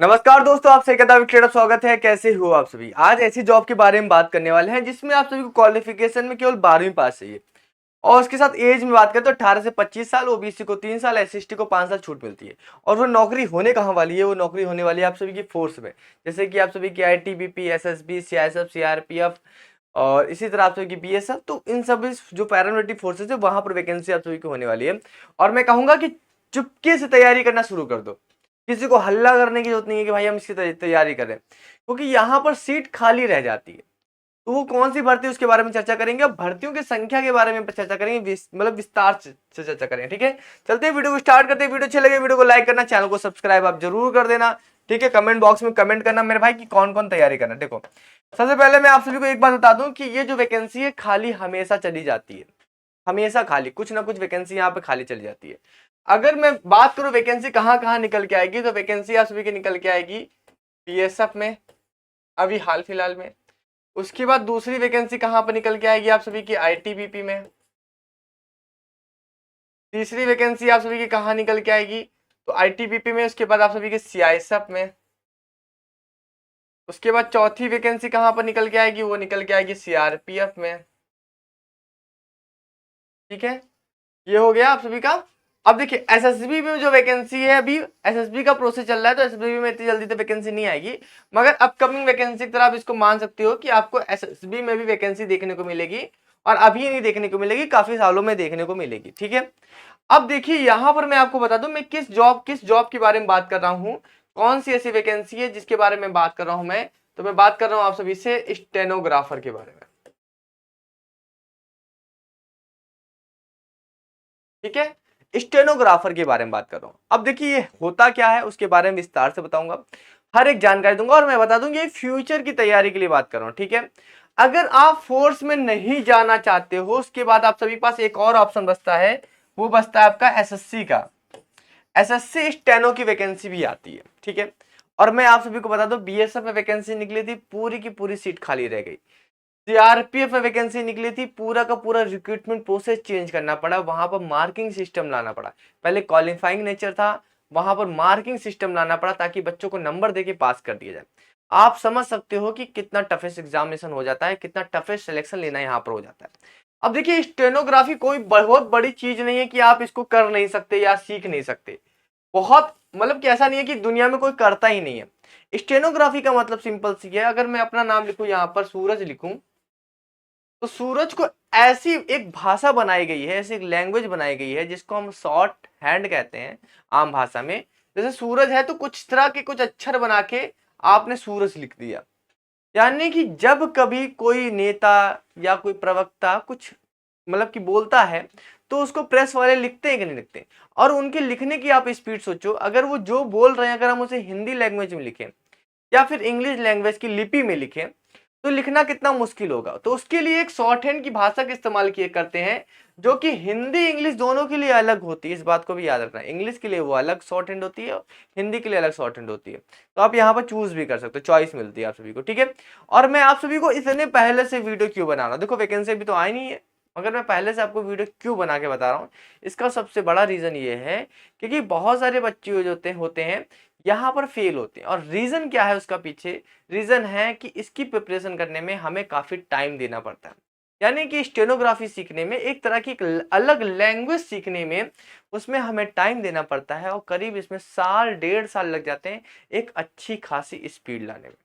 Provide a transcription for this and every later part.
नमस्कार दोस्तों, आपसे एक अदा स्वागत है। कैसे हो आप सभी। आज ऐसी जॉब के बारे में बात करने वाले हैं जिसमें आप सभी को क्वालिफिकेशन में केवल 12वीं पास चाहिए और उसके साथ एज में बात करें तो 18 से 25 साल, ओबीसी को 3 साल, एससी को 5 साल छूट मिलती है। और वो नौकरी होने कहाँ वाली है? वो नौकरी होने वाली है आप सभी की फोर्स में, जैसे कि आप सभी की आईटीबीपी, एसएसबी, सीआईएसएफ, सीआरपीएफ और इसी तरह आप सभी की बीएसएफ। तो इन सभी जो पैरामिलिट्री फोर्सेज है वहां पर वैकेंसी आप सभी की होने वाली है। और मैं कहूंगा कि चुपके से तैयारी करना शुरू कर दो। किसी को हल्ला करने की जरूरत नहीं है कि भाई हम इसकी तैयारी करें, क्योंकि यहाँ पर सीट खाली रह जाती है। तो वो कौन सी भर्ती, उसके बारे में चर्चा करेंगे। भर्तियों की संख्या के बारे में चर्चा करेंगे, मतलब विस्तार से चर्चा करेंगे। ठीक है, चलते हैं वीडियो को स्टार्ट करते हैं। वीडियो अच्छे लगे वीडियो को लाइक करना, चैनल को सब्सक्राइब आप जरूर कर देना। ठीक है, कमेंट बॉक्स में कमेंट करना मेरे भाई कि कौन कौन तैयारी करना। देखो, सबसे पहले मैं आप सभी को एक बात बता दूं कि ये जो वैकेंसी है खाली हमेशा चली जाती है। हमेशा खाली, कुछ ना कुछ वैकेंसी यहाँ पे खाली चली जाती है। अगर मैं बात करूं वैकेंसी कहाँ कहाँ निकल के आएगी, तो वैकेंसी आप सभी की निकल के आएगी बीएसएफ में अभी हाल फिलहाल में। उसके बाद दूसरी वैकेंसी कहां पर निकल के आएगी आप सभी की? आईटीबीपी में। तीसरी वैकेंसी आप सभी की कहां निकल के आएगी? तो आईटीबीपी में। उसके बाद आप सभी के सीआईएसएफ में। उसके बाद चौथी वैकेंसी कहां पर निकल के आएगी? वो निकल के आएगी सीआरपीएफ में। ठीक है, ये हो गया आप सभी का। अब देखिए एसएसबी में जो वैकेंसी है, अभी एसएसबी का प्रोसेस चल रहा है, तो एसएसबी में इतनी जल्दी तो वैकेंसी नहीं आएगी, मगर अपकमिंग वैकेंसी की तरह आप इसको मान सकते हो कि आपको एसएसबी में भी वैकेंसी देखने को मिलेगी। और अभी नहीं देखने को मिलेगी, काफी सालों में देखने को मिलेगी। ठीक है, अब देखिए यहां पर मैं आपको बता दूं मैं किस जॉब के बारे में बात कर रहा हूं। कौन सी ऐसी वैकेंसी है जिसके बारे में बात कर रहा हूं मैं? तो मैं बात कर रहा हूं आप सभी से स्टेनोग्राफर के बारे में। ठीक है, स्टेनोग्राफर के बारे में बात कर रहा हूं। अब देखिए ये होता क्या है उसके बारे में विस्तार से बताऊंगा, हर एक जानकारी दूंगा। और मैं बता दूंगा ये फ्यूचर की तैयारी के लिए बात कर रहा हूं। ठीक है, अगर आप फोर्स में नहीं जाना चाहते हो, उसके बाद आप सभी के पास एक और ऑप्शन बचता है, वो बचता है आपका एसएससी का। एसएससी स्टेनो की वैकेंसी भी आती है। ठीक है, और मैं आप सभी को बता दूं बीएसएफ में वैकेंसी निकली थी, पूरी की पूरी सीट खाली रह गई। सीआरपीएफ में वैकेंसी निकली थी, पूरा का पूरा रिक्रूटमेंट प्रोसेस चेंज करना पड़ा, वहां पर मार्किंग सिस्टम लाना पड़ा। पहले क्वालिफाइंग नेचर था, वहां पर मार्किंग सिस्टम लाना पड़ा ताकि बच्चों को नंबर देके पास कर दिया जाए। आप समझ सकते हो कि कितना टफेस्ट एग्जामिनेशन हो जाता है, कितना टफेस्ट सिलेक्शन लेना यहाँ पर हो जाता है। अब देखिए स्टेनोग्राफी कोई बहुत बड़ी चीज नहीं है कि आप इसको कर नहीं सकते या सीख नहीं सकते। बहुत मतलब कि ऐसा नहीं है कि दुनिया में कोई करता ही नहीं है। स्टेनोग्राफी का मतलब सिंपल सी है, अगर मैं अपना नाम लिखूं यहाँ पर सूरज लिखूं, तो सूरज को ऐसी एक भाषा बनाई गई है, ऐसी एक लैंग्वेज बनाई गई है जिसको हम शॉर्ट हैंड कहते हैं आम भाषा में। जैसे सूरज है तो कुछ तरह के कुछ अक्षर बना के आपने सूरज लिख दिया। यानी कि जब कभी कोई नेता या कोई प्रवक्ता कुछ मतलब कि बोलता है, तो उसको प्रेस वाले लिखते हैं कि नहीं लिखते? और उनके लिखने की आप स्पीड सोचो, अगर वो जो बोल रहे हैं अगर हम उसे हिंदी लैंग्वेज में लिखें या फिर इंग्लिश लैंग्वेज की लिपि में लिखें, तो लिखना कितना मुश्किल होगा। तो उसके लिए एक शॉर्ट हैंड की भाषा का इस्तेमाल किए करते हैं, जो कि हिंदी इंग्लिश दोनों के लिए अलग होती है। इस बात को भी याद रखना, इंग्लिश के लिए वो अलग शॉर्ट हैंड होती है, हिंदी के लिए अलग शॉर्ट हैंड होती है। तो आप यहाँ पर चूज भी कर सकते हो, चॉइस मिलती है आप सभी को। ठीक है, और मैं आप सभी को इतने पहले से वीडियो क्यों बना रहा हूँ? देखो वैकेंसी अभी तो आई नहीं है, मगर मैं पहले से आपको वीडियो क्यों बना के बता रहा हूँ, इसका सबसे बड़ा रीजन ये है क्योंकि बहुत सारे बच्चे जो होते हैं यहाँ पर फेल होते हैं। और रीजन क्या है उसका पीछे? रीजन है कि इसकी प्रिपरेशन करने में हमें काफी टाइम देना पड़ता है। यानी कि स्टेनोग्राफी सीखने में, एक तरह की एक अलग लैंग्वेज सीखने में, उसमें हमें टाइम देना पड़ता है और करीब इसमें साल 1.5 साल लग जाते हैं एक अच्छी खासी स्पीड लाने में।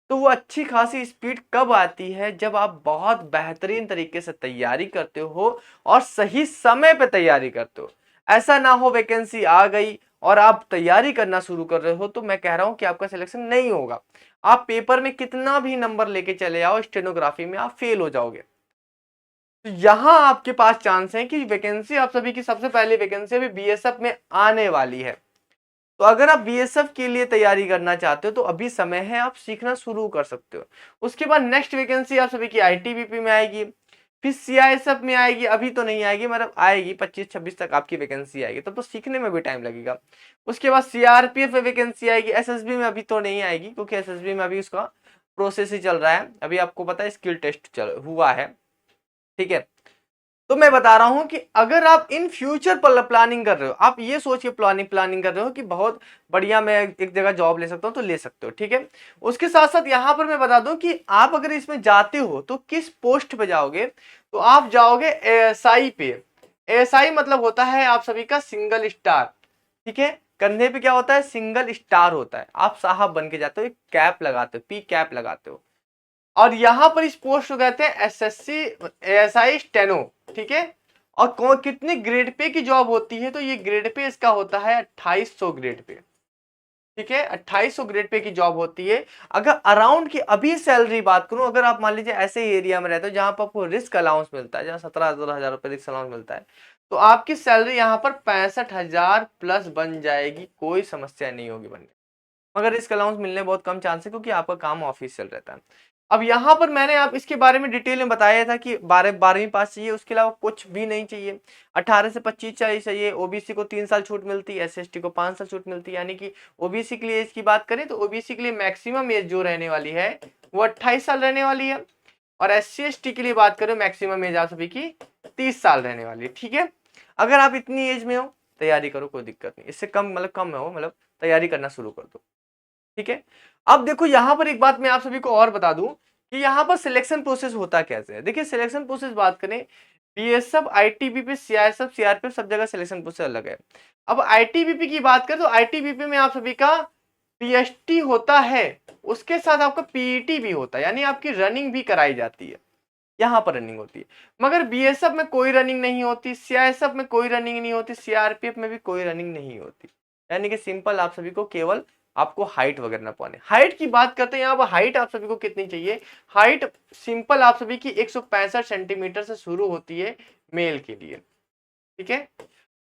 तो वो अच्छी खासी स्पीड कब आती है? जब आप बहुत बेहतरीन तरीके से तैयारी करते हो और सही समय पे तैयारी करते हो। ऐसा ना हो वैकेंसी आ गई और आप तैयारी करना शुरू कर रहे हो, तो मैं कह रहा हूं कि आपका सिलेक्शन नहीं होगा। आप पेपर में कितना भी नंबर लेके चले आओ, स्टेनोग्राफी में आप फेल हो जाओगे। तो यहां आपके पास चांस है कि वैकेंसी आप सभी की सबसे पहली वैकेंसी अभी बीएसएफ में आने वाली है। तो अगर आप बीएसएफ के लिए तैयारी करना चाहते हो तो अभी समय है, आप सीखना शुरू कर सकते हो। उसके बाद नेक्स्ट वैकेंसी आप सभी की आईटीबीपी में आएगी, फिर सीआईएसएफ में आएगी। अभी तो नहीं आएगी, मतलब आएगी 25-26 तक आपकी वैकेंसी आएगी, तब तो सीखने में भी टाइम लगेगा। उसके बाद सीआरपीएफ में वैकेंसी आएगी। एसएसबी में अभी तो नहीं आएगी क्योंकि एसएसबी में अभी उसका प्रोसेस ही चल रहा है। अभी आपको पता है स्किल टेस्ट चल हुआ है। ठीक है, तो मैं बता रहा हूं कि अगर आप इन फ्यूचर पर प्लानिंग कर रहे हो, आप ये सोच के प्लानिंग कर रहे हो कि बहुत बढ़िया मैं एक जगह जॉब ले सकता हूं, तो ले सकते हो, ठीक है। उसके साथ साथ यहां पर मैं बता दूं कि आप अगर इसमें जाते हो तो किस पोस्ट पे जाओगे, तो आप जाओगे एएसआई पे। एएसआई मतलब होता है आप सभी का सिंगल स्टार, ठीक है। कंधे पे क्या होता है, सिंगल स्टार होता है, आप साहब बन के जाते हो, एक कैप लगाते हो, पी कैप लगाते हो। और यहां पर इस पोस्ट को कहते हैं एसएससी एएसआई स्टेनो, ठीक है। और कौन कितने ग्रेड पे की जॉब होती है, तो ये ग्रेड पे इसका होता है 2800 ग्रेड पे, ठीक है। 2800 ग्रेड पे की जॉब होती है। अगर अराउंड की अभी सैलरी बात करूं, अगर आप मान लीजिए ऐसे एरिया में रहते हो जहां पर आपको रिस्क अलाउंस मिलता है, जहां 17,000 रुपए रिस्क अलाउंस मिलता है, तो आपकी सैलरी यहाँ पर 65,000 प्लस बन जाएगी, कोई समस्या नहीं होगी बनने। मगर रिस्क अलाउंस मिलने बहुत कम चांस है, क्योंकि आपका काम ऑफिशियल रहता है। अब यहाँ पर मैंने आप इसके बारे में डिटेल में बताया था कि 12वीं पास चाहिए, उसके अलावा कुछ भी नहीं चाहिए। 18 से 25 चाहिए। ओबीसी को 3 साल छूट मिलती है, एसएसटी को 5 साल छूट मिलती है। यानी कि ओबीसी के लिए एज की बात करें तो ओबीसी के लिए मैक्सिमम एज जो रहने वाली है वो 28 साल रहने वाली है। और एससी एसटी के लिए बात करें, मैक्सिमम एज आप सभी की 30 साल रहने वाली है, ठीक है। अगर आप इतनी एज में हो, तैयारी करो, कोई दिक्कत नहीं। इससे कम मतलब कम में हो, मतलब तैयारी करना शुरू कर दो, ठीक है। अब देखो यहां पर एक बात मैं आप सभी को और बता दूं कि यहां पर सिलेक्शन प्रोसेस होता कैसे है। देखिए सिलेक्शन प्रोसेस बात करें, बीएसएफ, आईटीबीपी, सीआईएसएफ, सीआरपीएफ, सब जगह सिलेक्शन प्रोसेस अलग है। अब आईटीबीपी की बात करें तो आईटीबीपी में आप सभी का पीएचटी होता है, उसके साथ आपका पीईटी भी होता है, यानी आपकी रनिंग भी कराई जाती है, यहाँ पर रनिंग होती है। मगर बीएसएफ में कोई रनिंग नहीं होती, सीआईएसएफ में कोई रनिंग नहीं होती, सीआरपीएफ में भी कोई रनिंग नहीं होती। यानी कि सिंपल आप सभी को केवल आपको हाइट वगैरह ना पाने। हाइट की बात करते हैं, यहाँ हाइट आप सभी को कितनी चाहिए। हाइट सिंपल आप सभी की 165 सेंटीमीटर से शुरू होती है मेल के लिए, ठीक है।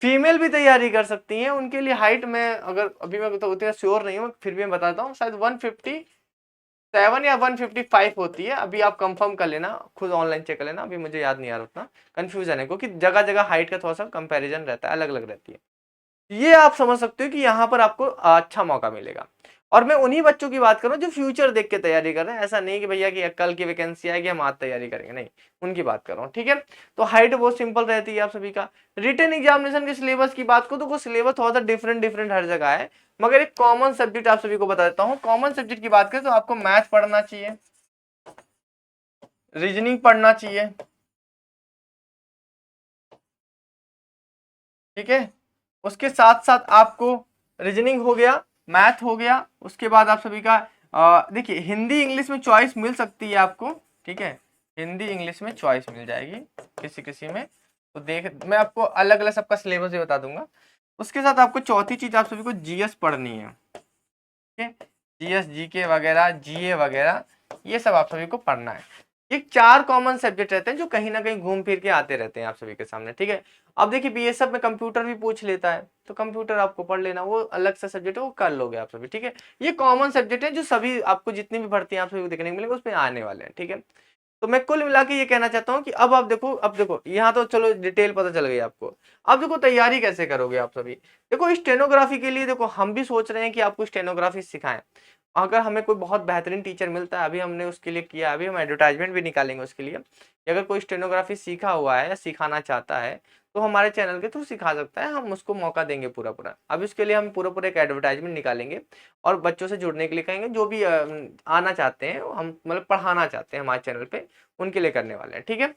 फीमेल भी तैयारी कर सकती हैं, उनके लिए हाइट में अगर अभी मैं तो उतना श्योर नहीं हूँ, फिर भी मैं बताता हूँ, शायद 157 या 155 होती है। अभी आप कंफर्म कर लेना, खुद ऑनलाइन चेक कर लेना, अभी मुझे याद नहीं आ रहा उतना, कंफ्यूजन है क्योंकि जगह जगह हाइट का थोड़ा सा कंपैरिजन रहता है, अलग अलग रहती है। ये आप समझ सकते हो कि यहाँ पर आपको अच्छा मौका मिलेगा। और मैं उन्हीं बच्चों की बात करूं जो फ्यूचर देख के तैयारी कर रहे हैं, ऐसा नहीं कि भैया कि कल की वैकेंसी आएगी हम आज तैयारी करेंगे, नहीं, उनकी बात कर रहा हूँ, ठीक है। तो हाइट बहुत सिंपल रहती है आप सभी का। रिटन एग्जामिनेशन के सिलेबस की बात करूं तो सिलेबस थोड़ा सा डिफरेंट डिफरेंट हर जगह है, मगर एक कॉमन सब्जेक्ट आप सभी को बता देता हूँ। कॉमन सब्जेक्ट की बात करें तो आपको मैथ पढ़ना चाहिए, रीजनिंग पढ़ना चाहिए, ठीक है। उसके साथ साथ आपको रीजनिंग हो गया, मैथ हो गया, उसके बाद आप सभी का देखिए हिंदी इंग्लिश में चॉइस मिल सकती है आपको, ठीक है। हिंदी इंग्लिश में चॉइस मिल जाएगी किसी किसी में, तो देख मैं आपको अलग अलग सबका सिलेबस भी बता दूंगा। उसके साथ आपको चौथी चीज आप सभी को जीएस पढ़नी है, ठीक है। जीएस, जीके वगैरह, जीए वगैरह, ये सब आप सभी को पढ़ना है। ये 4 कॉमन सब्जेक्ट रहते हैं जो कहीं ना कहीं घूम फिर के आते रहते हैं आप सभी के सामने, ठीक है। अब देखिए बीएसएफ में कंप्यूटर भी पूछ लेता है, तो कंप्यूटर आपको पढ़ लेना, वो अलग सा सब्जेक्ट है, वो कर लोगे आप सभी, ठीक है। ये कॉमन सब्जेक्ट है जो सभी आपको जितनी भी भर्ती आप सभी को देखने को मिलेंगे उसमें आने वाले हैं, ठीक है। तो मैं कुल मिला के ये कहना चाहता हूँ कि अब देखो यहाँ तो चलो डिटेल पता चल गई आपको। अब देखो तैयारी कैसे करोगे आप सभी। देखो स्टेनोग्राफी के लिए देखो हम भी सोच रहे हैं कि आपको स्टेनोग्राफी सिखाएं। अगर हमें कोई बहुत बेहतरीन टीचर मिलता है, अभी हमने उसके लिए किया, अभी हम एडवर्टाइजमेंट भी निकालेंगे उसके लिए कि अगर कोई स्टेनोग्राफी सीखा हुआ है या सिखाना चाहता है तो हमारे चैनल के थ्रू सिखा सकता है, हम उसको मौका देंगे पूरा पूरा। अब इसके लिए हम पूरा पूरा एक एडवर्टाइजमेंट निकालेंगे और बच्चों से जुड़ने के लिए कहेंगे, जो भी आना चाहते हैं, हम मतलब पढ़ाना चाहते हैं हमारे चैनल पे, उनके लिए करने वाले हैं, ठीक है।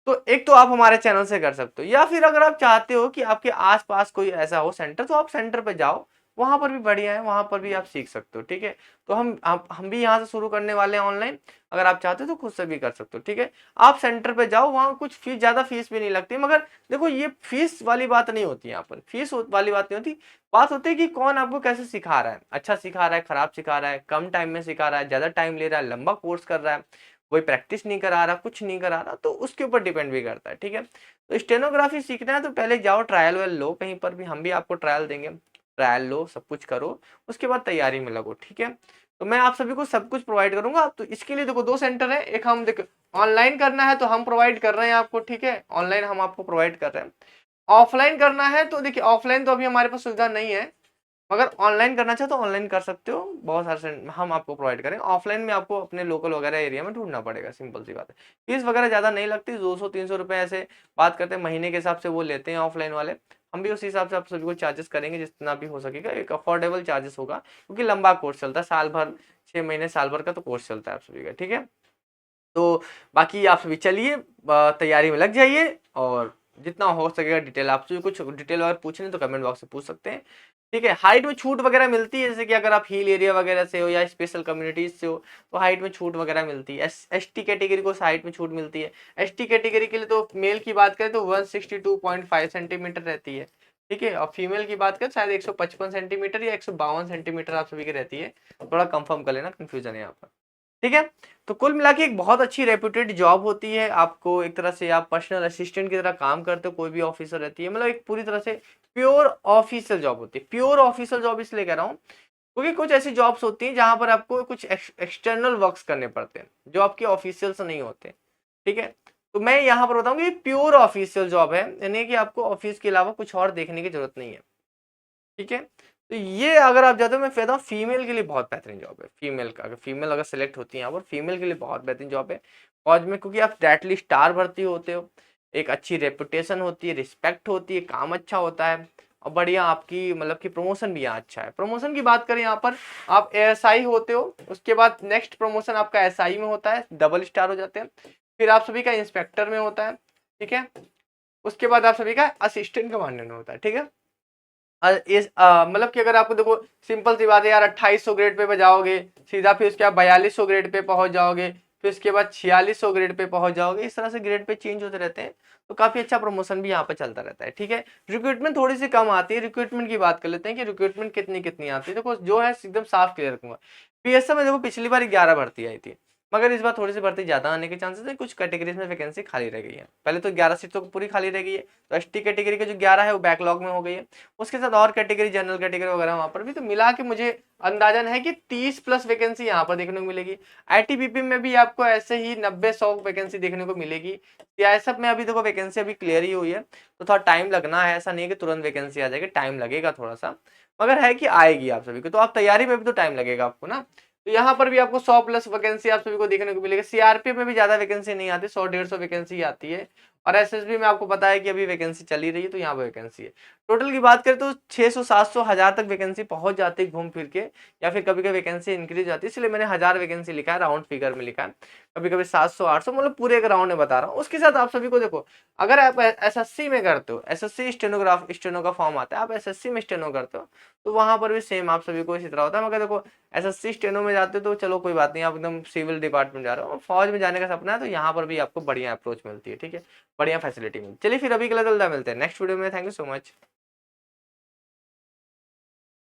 तो एक तो आप हमारे चैनल से कर सकते हो, या फिर अगर आप चाहते हो कि आपके आसपास कोई ऐसा हो सेंटर, तो आप सेंटर पे जाओ, वहां पर भी बढ़िया है, वहां पर भी आप सीख सकते हो, ठीक है। तो हम भी यहाँ से शुरू करने वाले हैं ऑनलाइन, अगर आप चाहते हो तो खुद से भी कर सकते हो, ठीक है। आप सेंटर पे जाओ, वहाँ कुछ फीस, ज्यादा फीस भी नहीं लगती, मगर देखो ये फीस वाली बात नहीं होती, यहाँ पर फीस वाली बात नहीं होती। बात होती है कि कौन आपको कैसे सिखा रहा है, अच्छा सिखा रहा है, खराब सिखा रहा है, कम टाइम में सिखा रहा है, ज्यादा टाइम ले रहा है, लंबा कोर्स कर रहा है, कोई प्रैक्टिस नहीं करा रहा, कुछ नहीं करा रहा, तो उसके ऊपर डिपेंड भी करता है, ठीक है। तो स्टेनोग्राफी सीखना है तो पहले जाओ, ट्रायल वायल लो कहीं पर भी, हम भी आपको ट्रायल देंगे, ट्रायल लो, सब कुछ करो, उसके बाद तैयारी में लगो, ठीक है। तो मैं आप सभी को सब कुछ प्रोवाइड करूंगा। तो इसके लिए देखो 2 सेंटर है, एक हम देखो ऑनलाइन करना है तो हम प्रोवाइड कर रहे हैं आपको, ठीक है, ऑनलाइन हम आपको प्रोवाइड कर रहे हैं। ऑफलाइन करना है तो देखिए ऑफलाइन तो अभी हमारे पास सुविधा नहीं है, मगर ऑनलाइन करना चाहो तो ऑनलाइन कर सकते हो, बहुत सारे हम आपको प्रोवाइड करेंगे। ऑफलाइन में आपको अपने लोकल वगैरह एरिया में ढूंढना पड़ेगा, सिंपल सी बात है। फीस वगैरह ज़्यादा नहीं लगती, 200-300 रुपये ऐसे बात करते हैं, महीने के हिसाब से वो लेते हैं ऑफलाइन वाले। हम भी उसी हिसाब से आप सभी को चार्जेस करेंगे, जितना भी हो सकेगा एक अफोर्डेबल चार्जेस होगा, क्योंकि लंबा कोर्स चलता है, साल भर 6 महीने साल भर का तो कोर्स चलता है आप सभी का, ठीक है। तो बाकी आप सभी चलिए तैयारी में लग जाइए, और जितना हो सकेगा डिटेल, आप सभी कुछ डिटेल अगर पूछने तो कमेंट बॉक्स में पूछ सकते हैं, ठीक है। हाइट में छूट वगैरह मिलती है, जैसे कि अगर आप हिल एरिया वगैरह से हो या स्पेशल कम्युनिटीज से हो तो हाइट में छूट वगैरह मिलती है। एसटी कैटेगरी को हाइट में छूट मिलती है। एसटी कैटेगरी के लिए तो मेल की बात करें तो 162.5 सेंटीमीटर रहती है, ठीक है। और फीमेल की बात करें शायद 155 सेंटीमीटर या 152 सेंटीमीटर आप सभी की रहती है। थोड़ा कंफर्म कर लेना, कंफ्यूजन है यहाँ पर, ठीक है। तो कुल मिला के एक बहुत अच्छी रेप्यूटेड जॉब होती है। आपको एक तरह से आप पर्सनल असिस्टेंट की तरह काम करते हो, कोई भी ऑफिसर रहती है, मतलब एक पूरी तरह से प्योर ऑफिशियल जॉब होती है। प्योर ऑफिशियल जॉब इसलिए कह रहा हूँ क्योंकि कुछ ऐसी जॉब्स होती हैं जहां पर आपको कुछ एक्सटर्नल वर्क्स करने पड़ते हैं जो आपके ऑफिशियल से नहीं होते, ठीक है। तो मैं यहाँ पर बताऊंगी ये प्योर ऑफिशियल जॉब है, यानी कि आपको ऑफिस के अलावा कुछ और देखने की जरूरत नहीं है, ठीक है। तो ये अगर आप जाते हो, मैं कहता हूँ फीमेल के लिए बहुत बेहतरीन जॉब है। फीमेल का, अगर फीमेल अगर सेलेक्ट होती है यहाँ पर, फीमेल के लिए बहुत बेहतरीन जॉब है फौज में, क्योंकि आप डायरेक्टली स्टार भर्ती होते हो, एक अच्छी रेपुटेशन होती है, रिस्पेक्ट होती है, काम अच्छा होता है, और बढ़िया आपकी मतलब कि प्रमोशन भी यहाँ अच्छा है। प्रमोशन की बात करें यहाँ पर, आप एएसआई होते हो, उसके बाद नेक्स्ट प्रमोशन आपका एसआई में होता है, डबल स्टार हो जाते हैं, फिर आप सभी का इंस्पेक्टर में होता है, ठीक है। उसके बाद आप सभी का असिस्टेंट कमांडेंट में होता है, ठीक है। मतलब कि अगर आपको देखो सिंपल सी बात है यार, 2800 ग्रेड पे जाओगे सीधा, फिर उसके बाद 4200 ग्रेड पे पहुंच जाओगे, फिर उसके बाद 4600 ग्रेड पे पहुंच जाओगे, इस तरह से ग्रेड पे चेंज होते रहते हैं। तो काफी अच्छा प्रमोशन भी यहाँ पे चलता रहता है, ठीक है। रिक्रूटमेंट थोड़ी सी कम आती है। रिक्रूटमेंट की बात कर लेते हैं कि रिक्रूटमेंट कितनी कितनी आती है। देखो जो है एकदम साफ क्लियर रखूंगा। पीएसएम में देखो पिछली बार 11 भर्ती आई थी, मगर इस बार थोड़ी सी भर्ती ज्यादा आने के चांसेस है, कुछ कैटेगरीज में वैकेंसी खाली रह गई है। पहले तो 11 सीट तो पूरी खाली रह गई है, तो एसटी कैटेगरी के जो 11 है वो बैकलॉग में हो गई है। उसके साथ और कैटेगरी, जनरल कैटेगरी वगैरह वहां पर भी, तो मिला के मुझे अंदाजन है कि 30 प्लस वैकेंसी यहाँ पर देखने को मिलेगी। आईटीबीपी में भी आपको ऐसे ही 90-100 वैकेंसी देखने को मिलेगी। सीआईएसएफ में अभी देखो वैकेंसी अभी क्लियर ही हुई है, तो थोड़ा टाइम लगना है, ऐसा नहीं है कि तुरंत वैकेंसी आ जाएगी, टाइम लगेगा थोड़ा सा, मगर है कि आएगी आप सभी को। तो आप तैयारी में भी तो टाइम लगेगा आपको ना। तो यहाँ पर भी आपको 100 प्लस वैकेंसी आप सभी को देखने को मिलेगी। सीआरपीएफ में भी ज्यादा वैकेंसी नहीं आती, 100-150 वैकेंसी आती है। और एसएसबी में आपको पता है कि अभी वैकेंसी चली रही है, तो यहाँ पर वैकेंसी है। टोटल की बात करें तो 600-700-1000 तक वैकेंसी पहुंच जाती है घूम फिर के, या फिर कभी कभी वैकेंसी इंक्रीज जाती है, इसलिए मैंने 1000 वैकेंसी लिखा है, राउंड फिगर में लिखा है। कभी कभी 700-800, मतलब पूरे एक राउंड में बता रहा हूँ। उसके साथ आप सभी को देखो, अगर आप एसएससी में करते हो, एसएससी स्टेनो का फॉर्म आता है, आप एसएससी में स्टेनो करते हो, तो वहां पर भी सेम आप सभी को इसी तरह होता है। मगर देखो एसएससी स्टेनो में जाते हो तो चलो कोई बात नहीं, आप एकदम सिविल डिपार्टमेंट जा रहे हो, फौज में जाने का सपना है, तो यहाँ पर भी आपको बढ़िया अप्रोच मिलती है, ठीक है, बढ़िया फैसिलिटी मिलती है। चलिए फिर अभी के लिए तो मिलते हैं नेक्स्ट वीडियो में। Thank you so much.